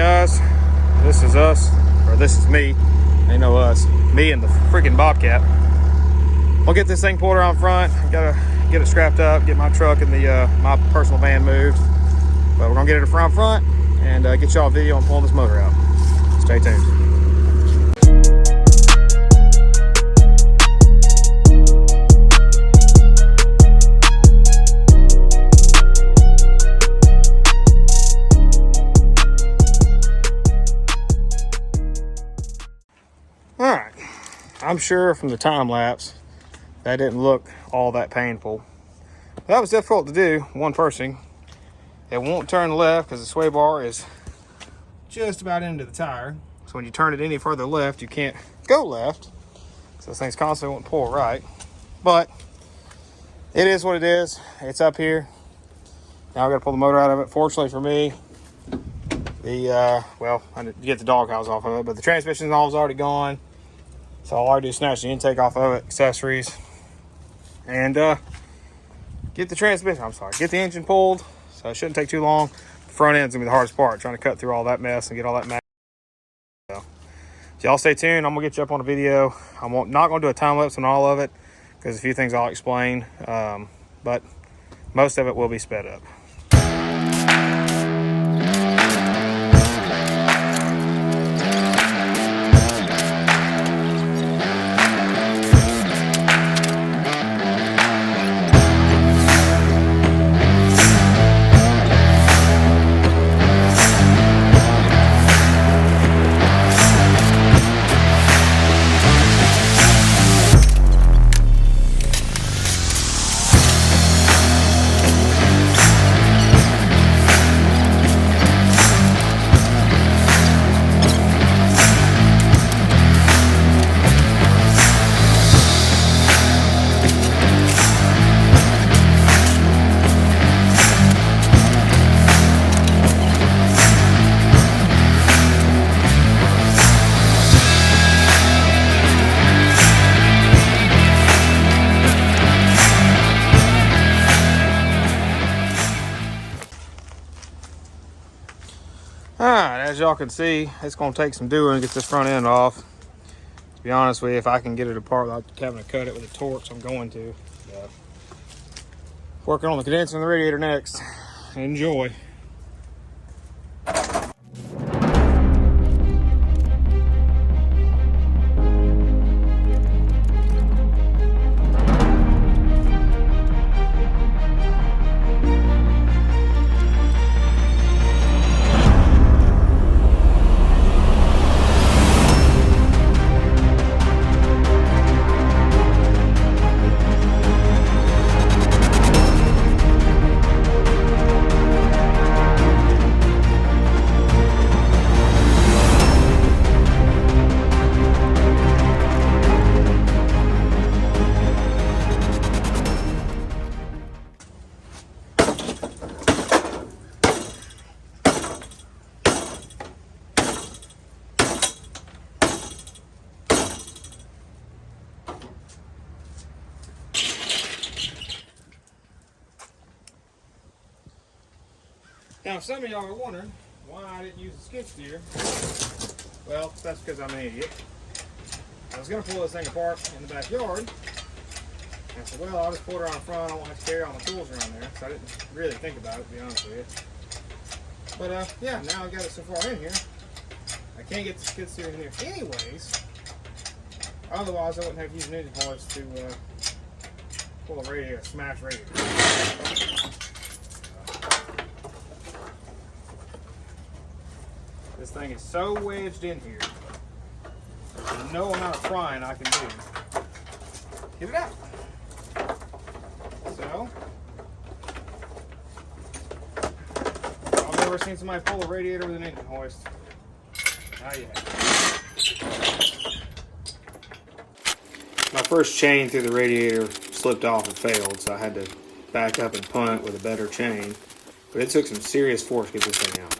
guys, this is us, or this is me. Ain't no us, me and the freaking Bobcat. We'll get this thing pulled around front. Gotta get it strapped up, get my truck and the my personal van moved. But we're gonna get it around front and get y'all a video on pulling this motor out. Stay tuned. Alright, I'm sure from the time lapse that didn't look all that painful. That was difficult to do, one person. It won't turn left because the sway bar is just about into the tire. So when you turn it any further left, you can't go left. So this thing's constantly won't pull right. But it is what it is. It's up here. Now I gotta pull the motor out of it. Fortunately for me, well, I didn't get the doghouse off of it, but the transmission all is already gone. So all I do is snatch the intake off of it, accessories, and get the engine pulled. So it shouldn't take too long. The front end's gonna be the hardest part, trying to cut through all that mess and get all that mess. So y'all stay tuned. I'm gonna get you up on a video. I'm not gonna do a time lapse on all of it because a few things I'll explain, but most of it will be sped up. Alright, as y'all can see, it's going to take some doing to get this front end off. To be honest with you, if I can get it apart without having to cut it with a torch, I'm going to. Working on the condenser and the radiator next. Enjoy. Now, some of y'all are wondering why I didn't use the skid steer. Well, that's because I'm an idiot. I was going to pull this thing apart in the backyard. And I said, well, I'll just pull it around the front. I won't have to carry all my tools around there. So I didn't really think about it, to be honest with you. But, yeah, now I've got it so far in here. I can't get the skid steer in here anyways. Otherwise, I wouldn't have to use an engine hoist to pull a radiator, smash radiator. This thing is so wedged in here. There's no amount of prying I can do. Get it out. So, I've never seen somebody pull a radiator with an engine hoist. Now you have. My first chain through the radiator slipped off and failed, so I had to back up and punt with a better chain. But it took some serious force to get this thing out.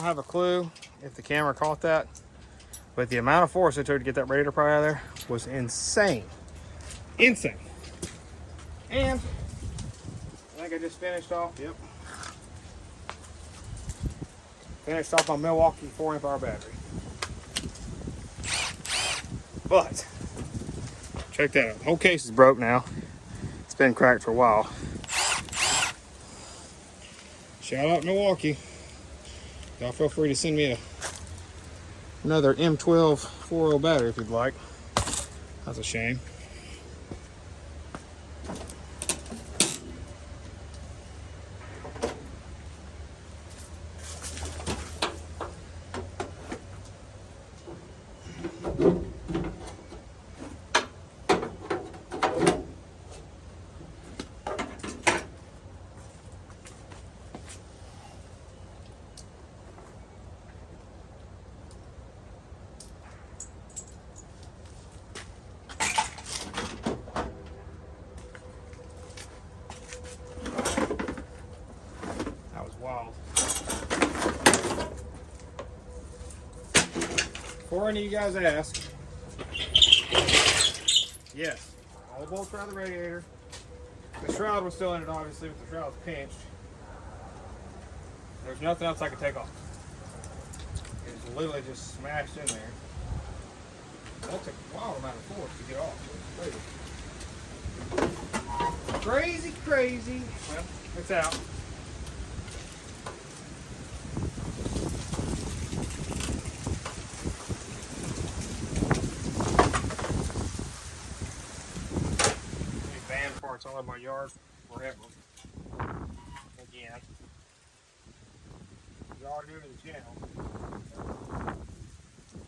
have a clue if the camera caught that, but the amount of force it took to get that radiator part out of there was insane. Insane. And I think I just finished off, yep. Finished off my Milwaukee 4 amp hour battery. But, check that out. The whole case is broke now. It's been cracked for a while. Shout out Milwaukee. Y'all feel free to send me another M12 4.0 battery if you'd like. That's a shame. Before any of you guys ask, yes, all the bolts are out of the radiator. The shroud was still in it, obviously, but the shroud was pinched. There's nothing else I could take off. It's literally just smashed in there. That took a wild amount of force to get off. Crazy, crazy. Well, it's out. Parts all in my yard forever. Again. Y'all are new to the channel.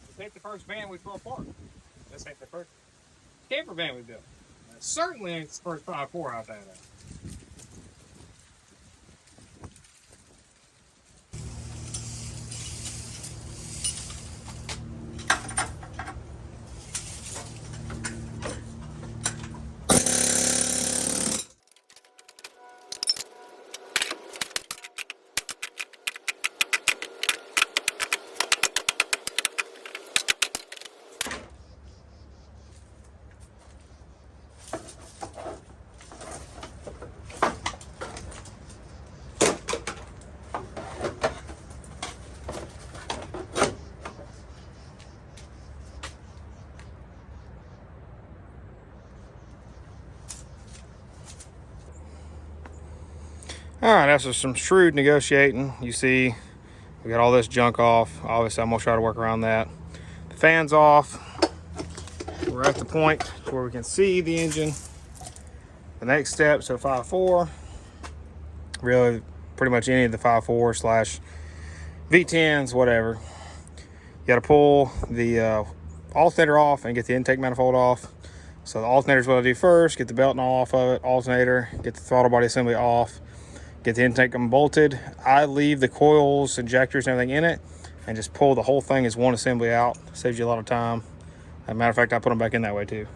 This ain't the first van we throw apart. This ain't the first camper van we built. It certainly ain't the first 5.4 out there. All right, after some shrewd negotiating, you see we got all this junk off. Obviously, I'm gonna try to work around that. The fan's off. We're at the point where we can see the engine. The next step, so 5.4, really pretty much any of the 5.4 slash V10s, whatever. You gotta pull the alternator off and get the intake manifold off. So the alternator is what I do first, get the belt and all off of it, alternator, get the throttle body assembly off, get the intake unbolted. I leave the coils, injectors, and everything in it, and just pull the whole thing as one assembly out. Saves you a lot of time. As a matter of fact, I put them back in that way too.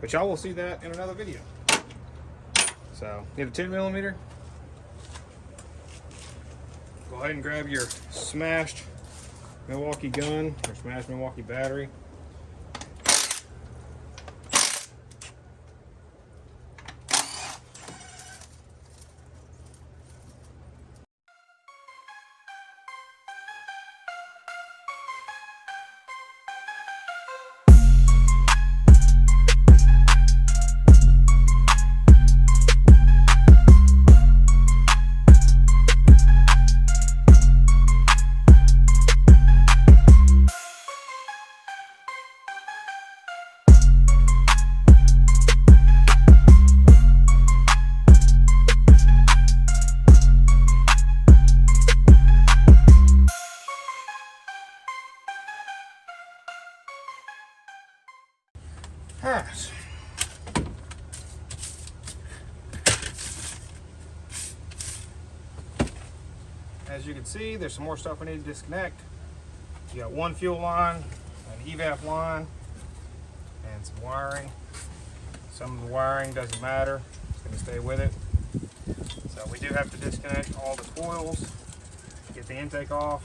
But y'all will see that in another video. So, need a 10mm. Go ahead and grab your smashed Milwaukee gun or smashed Milwaukee battery. All right. As you can see, there's some more stuff we need to disconnect. You got one fuel line, an evap line, and some wiring. Some of the wiring doesn't matter. It's going to stay with it. So we do have to disconnect all the coils, get the intake off,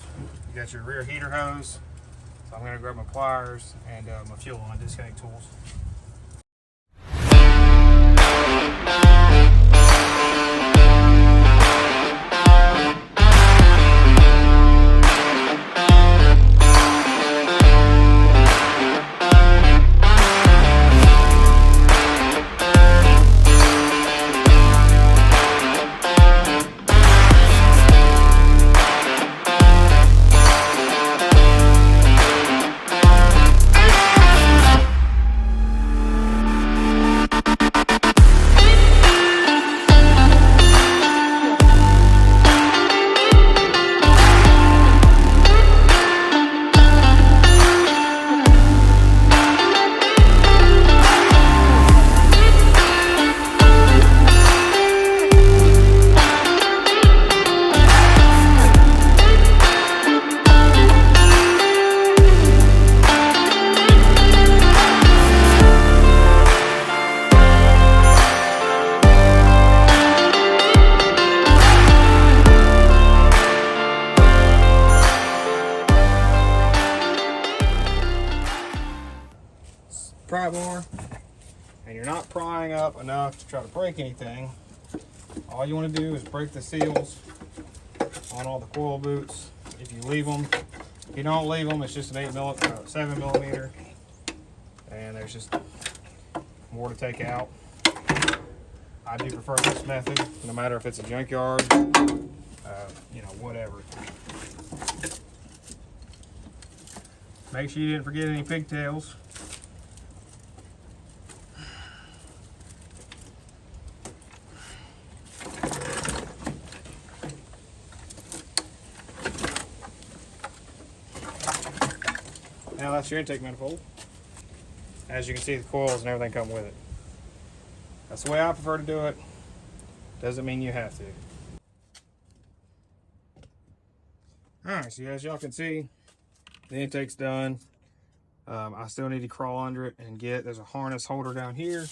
got your rear heater hose. So I'm going to grab my pliers and my fuel line disconnect tools. Pry bar, and you're not prying up enough to try to break anything. All you want to do is break the seals on all the coil boots. If you leave them, if you don't leave them, it's just an 7 millimeter, and there's just more to take out. I do prefer this method, no matter if it's a junkyard, you know, whatever. Make sure you didn't forget any pigtails. Now that's your intake manifold. As you can see, the coils and everything come with it. That's the way I prefer to do it. Doesn't mean you have to. Alright, so as y'all can see, the intake's done. I still need to crawl under it and there's a harness holder down here.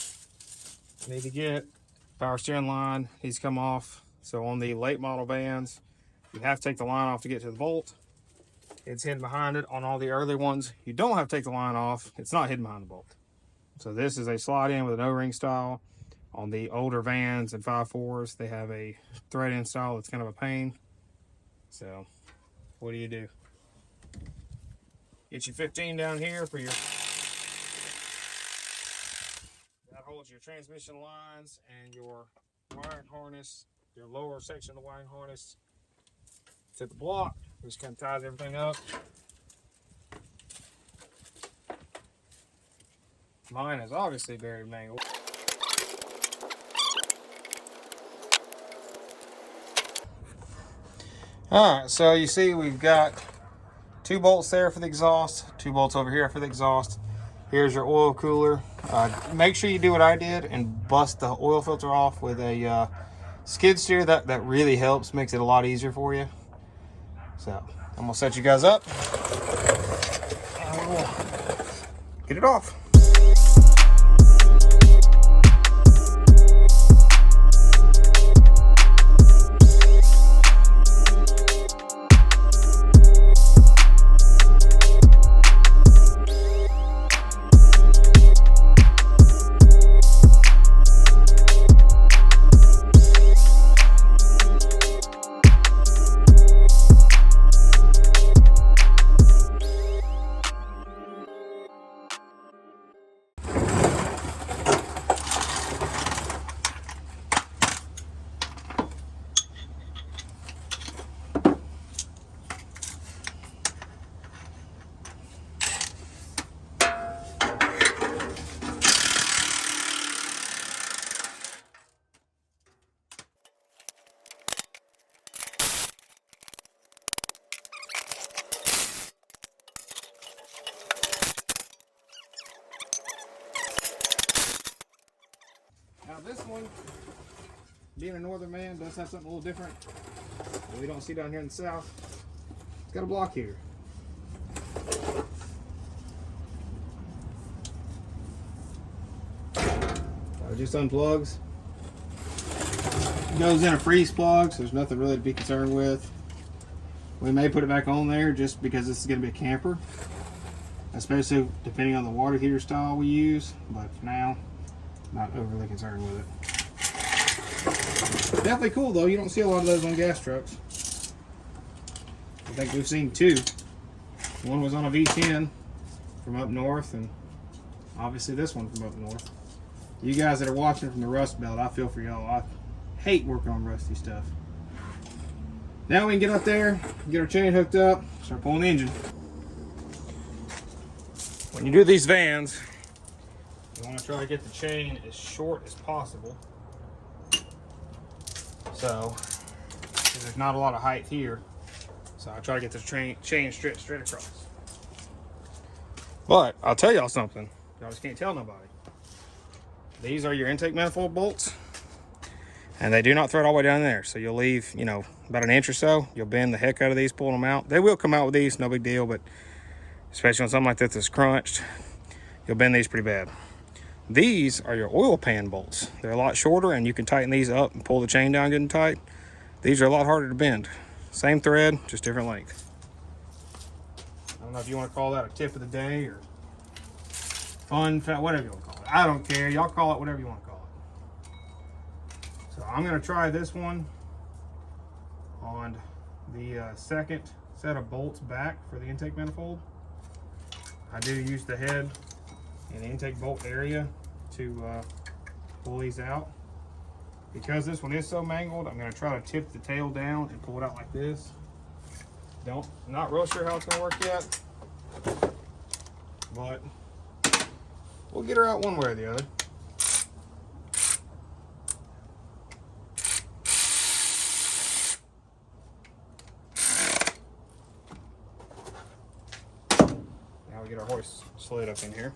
I need to get power steering line needs to come off. So on the late model vans, you have to take the line off to get to the bolt. It's hidden behind it. On all the early ones, you don't have to take the line off. It's not hidden behind the bolt. So this is a slide in with an O-ring style. On the older vans and 5.4s, they have a thread in style that's kind of a pain. So what do? Get your 15 down here for that holds your transmission lines and your wiring harness, your lower section of the wiring harness to the block, which kind of ties everything up. Mine is obviously very mangled. Alright, so you see we've got 2 bolts there for the exhaust, 2 bolts over here for the exhaust. Here's your oil cooler. Make sure you do what I did and bust the oil filter off with a skid steer. That really helps, makes it a lot easier for you. So I'm gonna set you guys up and we'll get it off. Now this one, being a northern man, does have something a little different that we don't see down here in the south. It's got a block here. So it just unplugs. It goes in a freeze plug, so there's nothing really to be concerned with. We may put it back on there just because this is going to be a camper, especially depending on the water heater style we use, but for now, not overly concerned with it. Definitely cool though, you don't see a lot of those on gas trucks. I think we've seen two. One was on a V10 from up north, and obviously this one from up north. You guys that are watching from the Rust Belt, I feel for y'all. I hate working on rusty stuff. Now we can get up there, get our chain hooked up, start pulling the engine. When you do these vans, you want to try to get the chain as short as possible. So, there's not a lot of height here. So I try to get the chain straight across. But I'll tell y'all something. Y'all just can't tell nobody. These are your intake manifold bolts. And they do not thread all the way down there. So you'll leave, you know, about an inch or so. You'll bend the heck out of these, pulling them out. They will come out with these, no big deal. But especially on something like this that's crunched, you'll bend these pretty bad. These are your oil pan bolts. They're a lot shorter, and you can tighten these up and pull the chain down good and tight. These are a lot harder to bend. Same thread, just different length. I don't know if you want to call that a tip of the day or fun, whatever you want to call it. I don't care. Y'all call it whatever you want to call it. So I'm going to try this one on the second set of bolts back for the intake manifold. I do use the head and the intake bolt area to pull these out. Because this one is so mangled, I'm going to try to tip the tail down and pull it out like this. Not real sure how it's going to work yet, but we'll get her out one way or the other. Now we get our hoist slid up in here.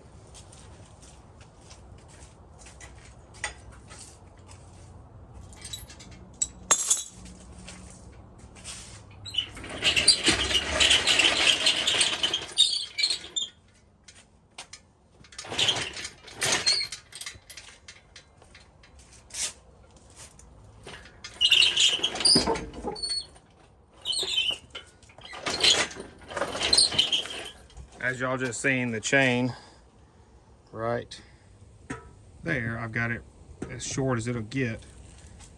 As y'all just seen, the chain right there, I've got it as short as it'll get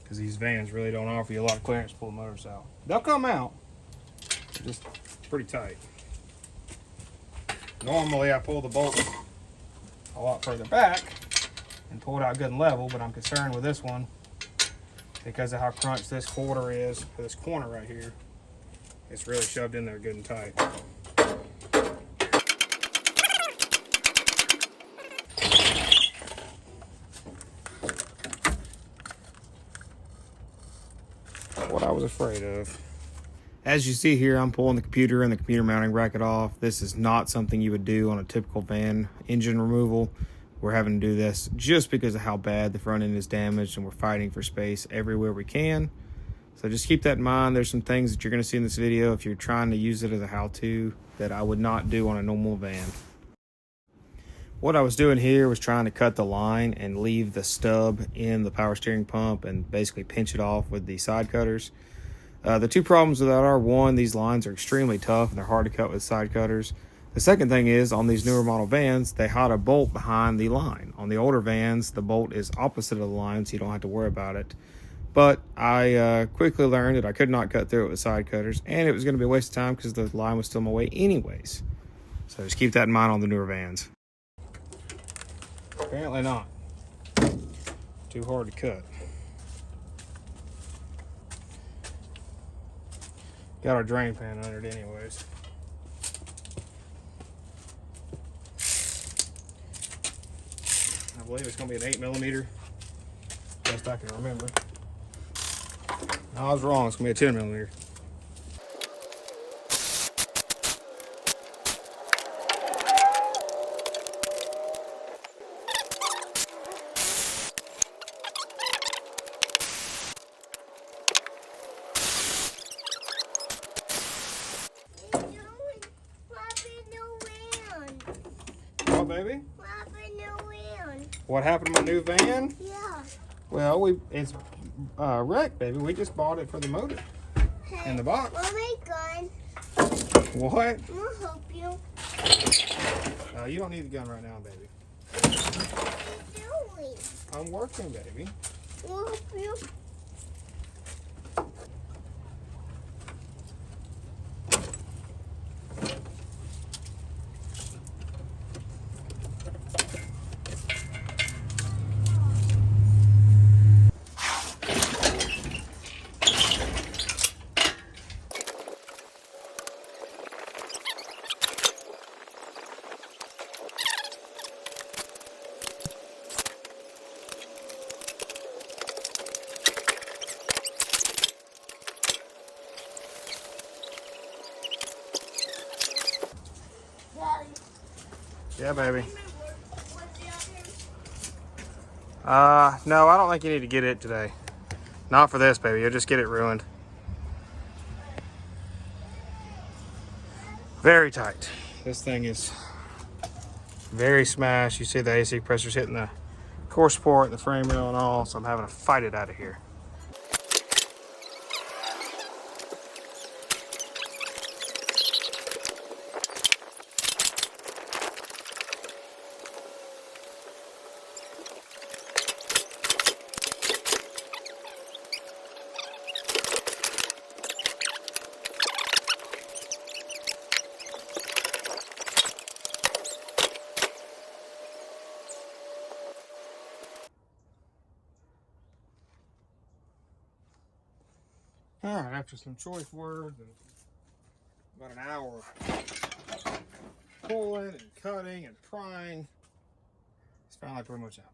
because these vans really don't offer you a lot of clearance to pull the motors out. They'll come out, just pretty tight. Normally I pull the bolt a lot further back and pull it out good and level, but I'm concerned with this one because of how crunched this quarter is, for this corner right here. It's really shoved in there good and tight. What I was afraid of. As you see here, I'm pulling the computer and the computer mounting bracket off. This is not something you would do on a typical van engine removal. We're having to do this just because of how bad the front end is damaged, and we're fighting for space everywhere we can. So just keep that in mind. There's some things that you're going to see in this video if you're trying to use it as a how-to that I would not do on a normal van. What I was doing here was trying to cut the line and leave the stub in the power steering pump and basically pinch it off with the side cutters. The two problems with that are, one, these lines are extremely tough and they're hard to cut with side cutters. The second thing is, on these newer model vans, they hide a bolt behind the line. On the older vans, the bolt is opposite of the line, so you don't have to worry about it. But I quickly learned that I could not cut through it with side cutters, and it was going to be a waste of time because the line was still in my way anyways. So just keep that in mind on the newer vans. Apparently not. Too hard to cut. Got our drain pan under it anyways. I believe it's going to be an 8mm. Best I can remember. No, I was wrong. It's going to be a 10mm. What, baby? What happened to my new van? Yeah. Well, it's wrecked, baby. We just bought it for the motor in the box. Mommy, gun. What? I'll help you. You don't need the gun right now, baby. What are you doing? I'm working, baby. I'll help you. Daddy. Yeah, baby. No, I don't think you need to get it today. Not for this, baby. You'll just get it ruined. Very tight. This thing is very smashed. You see the AC pressure's hitting the core support, the frame rail and all, so I'm having to fight it out of here. All right, after some choice words and about an hour of pulling and cutting and prying, it's finally pretty much out.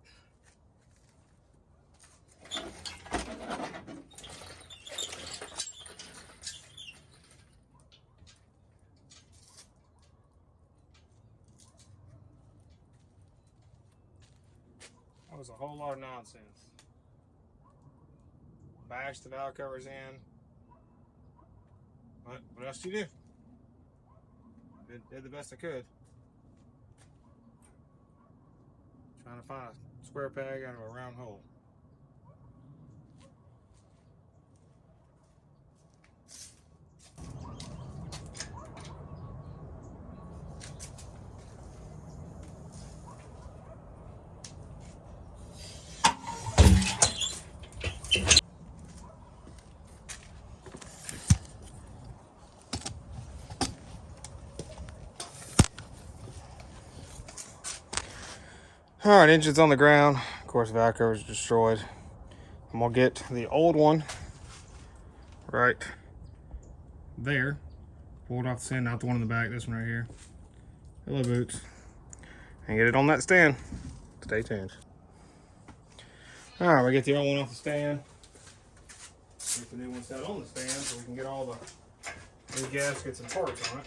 That was a whole lot of nonsense. Bash the valve covers in. What else do you do? Did the best I could. Trying to find a square peg out of a round hole. All right, engine's on the ground. Of course, valve cover is destroyed. I'm gonna get the old one right there. Pull it off the stand, not the one in the back, this one right here. Hello, Boots. And get it on that stand. Stay tuned. All right, we get the old one off the stand. Get the new one set on the stand so we can get all the new gaskets and parts on it.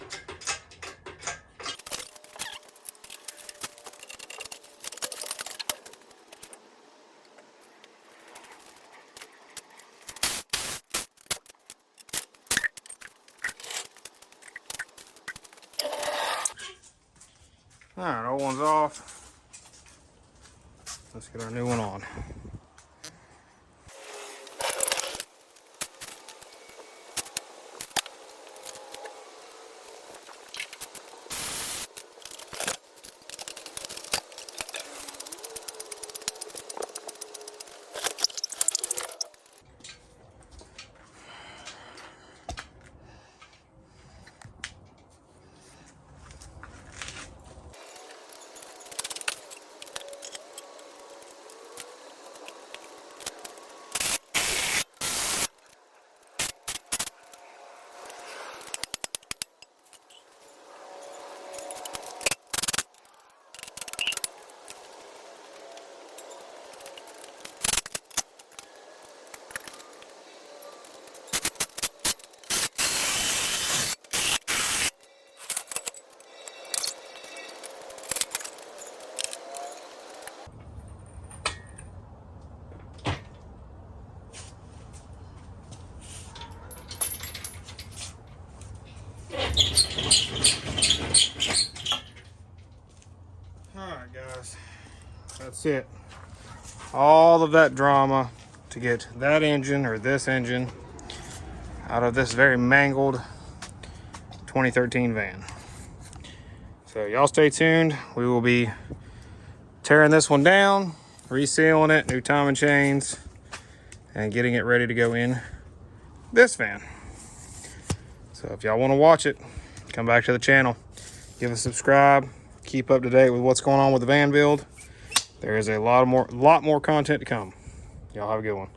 All right, old one's off. Let's get our new one on. Alright guys, that's it. All of that drama to get that engine or this engine out of this very mangled 2013 van. So y'all stay tuned. We will be tearing this one down, resealing it, new timing chains, and getting it ready to go in this van. So if y'all want to watch it, come back to the channel, give us a subscribe, keep up to date with what's going on with the van build. There is a lot more content to come. Y'all have a good one.